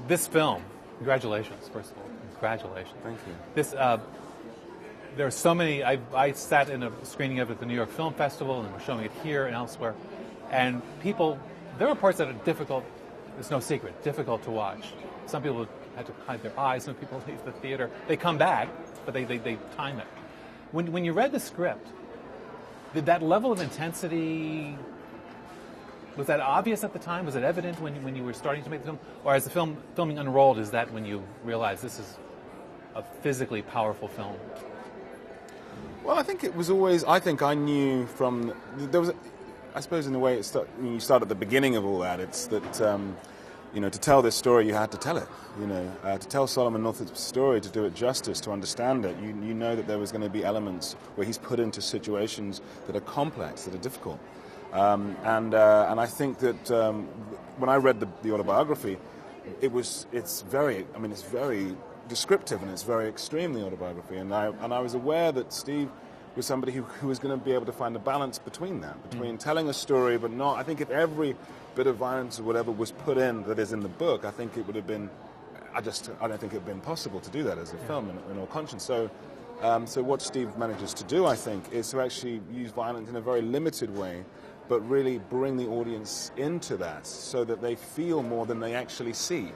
This film, congratulations, first of all, congratulations. Thank you. This, there are so many. I sat in a screening of it at the New York Film Festival, and we're showing it here and elsewhere. And people, there are parts that are difficult. It's no secret, difficult to watch. Some people had to hide their eyes. Some people leave the theater. They come back, but they time it. When you read the script, did that level of intensity, was that obvious at the time? Was it evident when you were starting to make the film? Or as the filming unrolled, is that when you realized this is a physically powerful film? Well, I think it was always, I think I knew from, there was, I suppose in the way you start at the beginning of all that, it's that, to tell this story, you had to tell it. To tell Solomon Northup's story, to do it justice, to understand it, you know that there was going to be elements where he's put into situations that are complex, that are difficult. And I think that when I read the autobiography, it's very descriptive and it's very extreme, the autobiography. And I was aware that Steve was somebody who was going to be able to find a balance between that, between telling a story but not. I think if every bit of violence or whatever was put in that is in the book, I think it would have been. I don't think it would have been possible to do that as a film in all conscience. So what Steve manages to do, I think, is to actually use violence in a very limited way, but really bring the audience into that so that they feel more than they actually see,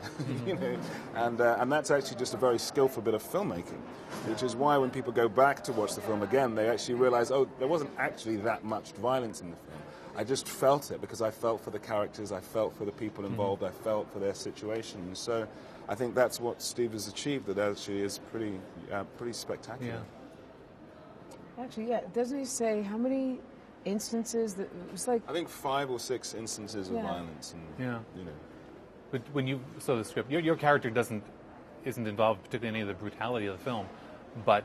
and that's actually just a very skillful bit of filmmaking, which is why when people go back to watch the film again, they actually realize, oh, there wasn't actually that much violence in the film. I just felt it because I felt for the characters, I felt for the people involved, I felt for their situation. So I think that's what Steve has achieved, that actually is pretty spectacular. Yeah. Actually, yeah, doesn't he say how many instances that it was like? I think 5 or 6 instances of violence. And, But when you saw the script, your character isn't involved particularly in any of the brutality of the film, but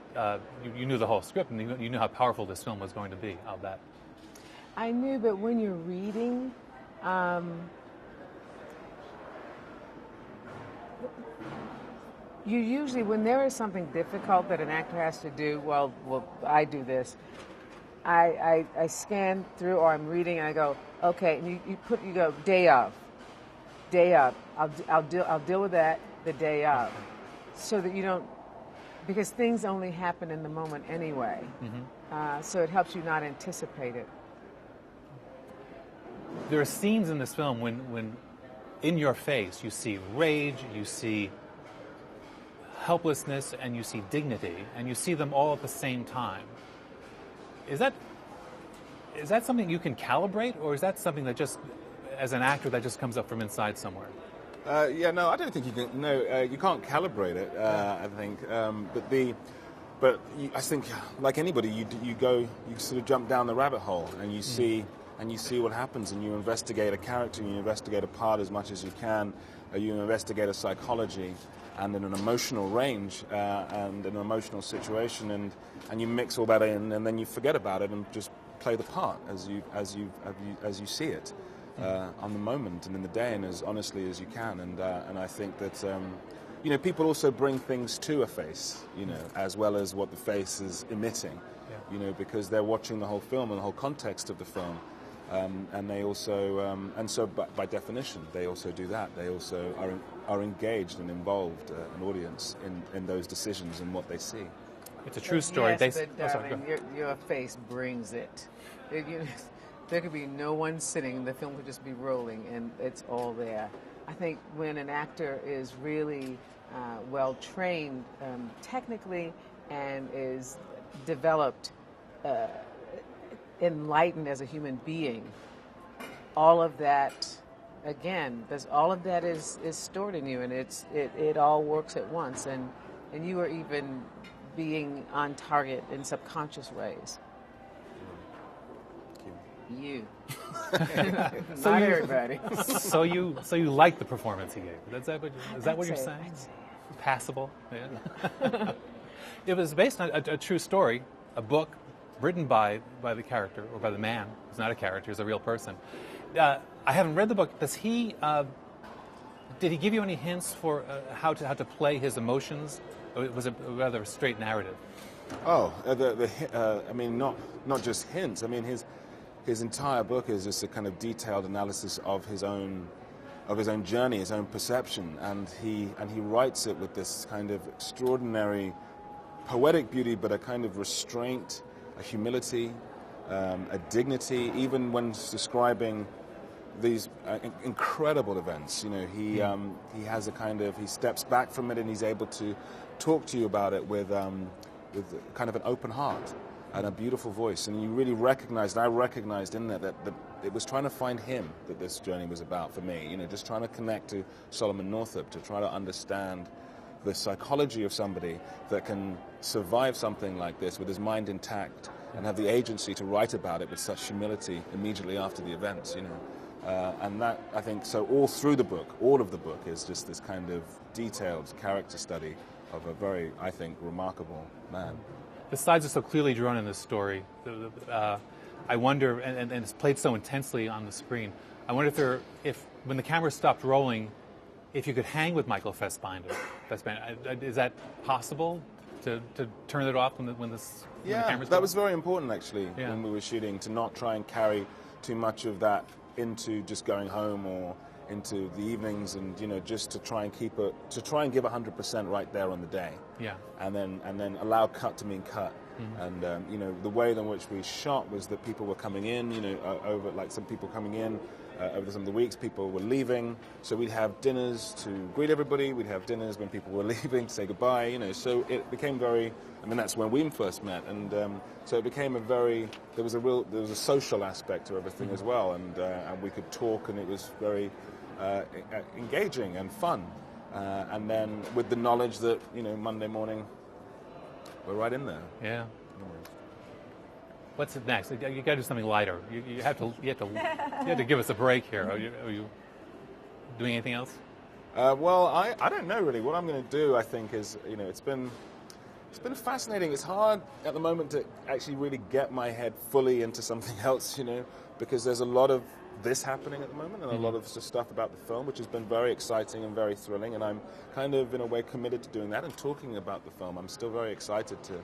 you knew the whole script and you knew how powerful this film was going to be. Of that, I knew, but when you're reading, you usually, when there is something difficult that an actor has to do, well, I do this. I scan through, or I'm reading, and I go, okay. And you go day of. I'll deal with that the day of, so that you don't, because things only happen in the moment anyway. So it helps you not anticipate it. There are scenes in this film when in your face you see rage, you see helplessness, and you see dignity, and you see them all at the same time. Is that something you can calibrate, or is that something that just, as an actor, that just comes up from inside somewhere? I don't think you can. No, you can't calibrate it. I think, I think, like anybody, you sort of jump down the rabbit hole, and you see what happens, and you investigate a character, and you investigate a part as much as you can. You investigate a psychology and in an emotional range and an emotional situation, and you mix all that in, and then you forget about it and just play the part as you see it on the moment and in the day, and as honestly as you can. And I think that people also bring things to a face, as well as what the face is emitting, because they're watching the whole film and the whole context of the film. And they also, by definition, they also do that. They also are engaged and involved, an audience, in those decisions and what they see. It's a true story. Yes, but darling, your face brings it. There could be no one sitting, the film could just be rolling, and it's all there. I think when an actor is really well trained technically and is developed, enlightened as a human being, all of that, again, all of that is stored in you, and it all works at once, and you are even being on target in subconscious ways. You. Not everybody. So you like the performance he gave? Is that what you're saying? Passable. Yeah. It was based on a true story, a book written by the character, or by the man. He's not a character; he's a real person. I haven't read the book. Did he give you any hints for how to play his emotions? Or was it rather a straight narrative? Not just hints. I mean, his entire book is just a kind of detailed analysis of his own of his own journey, his own perception, and he writes it with this kind of extraordinary poetic beauty, but a kind of restraint, a humility, a dignity, even when describing these incredible events. You know, he has a kind of, he steps back from it and he's able to talk to you about it with kind of an open heart and a beautiful voice. And you really recognized, I recognized in there that it was trying to find him that this journey was about for me. You know, just trying to connect to Solomon Northup, to try to understand the psychology of somebody that can survive something like this with his mind intact and have the agency to write about it with such humility immediately after the events, you know. And that, I think, so all through the book, all of the book is just this kind of detailed character study of a very, I think, remarkable man. The sides are so clearly drawn in this story. I wonder, and it's played so intensely on the screen, I wonder if when the camera stopped rolling, if you could hang with Michael Fassbinder. Is that possible to turn it off when the camera's that going? was very important, actually, when we were shooting, to not try and carry too much of that into just going home or into the evenings, and you know, just to try and give 100% right there on the day. Yeah. And then allow cut to mean cut. Mm-hmm. And you know, the way in which we shot was that people were coming in, you know, over, like, some people coming in over some of the weeks, people were leaving, so we'd have dinners to greet everybody, we'd have dinners when people were leaving to say goodbye, you know, so it became very, I mean, that's when we first met, and so it became there was a social aspect to everything as well, and we could talk, and it was very engaging and fun, and then with the knowledge that, you know, Monday morning we're right in there. Yeah. What's next? You got to do something lighter. You have to give us a break here. Are you doing anything else? Well, I don't know really. What I'm going to do, I think, is, you know, it's been fascinating. It's hard at the moment to actually really get my head fully into something else, you know, because there's a lot of this happening at the moment and a lot of stuff about the film, which has been very exciting and very thrilling, and I'm kind of in a way committed to doing that and talking about the film. I'm still very excited to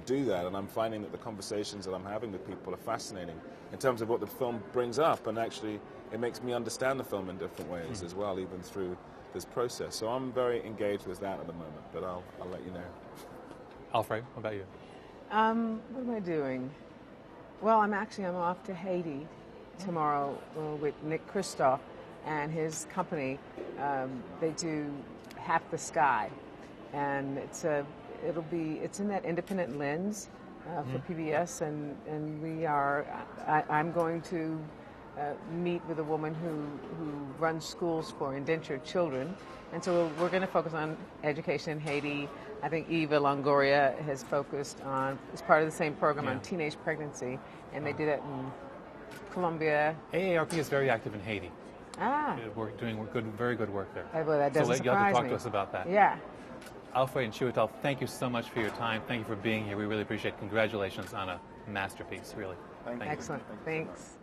do that, and I'm finding that the conversations that I'm having with people are fascinating in terms of what the film brings up, and actually it makes me understand the film in different ways as well, even through this process. So I'm very engaged with that at the moment, but I'll let you know. Alfre, what about you? What am I doing? Well, I'm off to Haiti tomorrow with Nick Kristoff and his company. They do Half the Sky, and it's in that independent lens for PBS, and I'm going to meet with a woman who runs schools for indentured children, and so we're going to focus on education in Haiti. I think Eva Longoria has focused on, as part of the same program, on teenage pregnancy, and they do that in Colombia. AARP is very active in Haiti. We're doing very good work there. Well, that doesn't surprise me. You have to talk to us about that. Yeah. Alfre and Chiwetel, thank you so much for your time. Thank you for being here. We really appreciate it. Congratulations on a masterpiece, really. Thank you. Excellent. Thanks.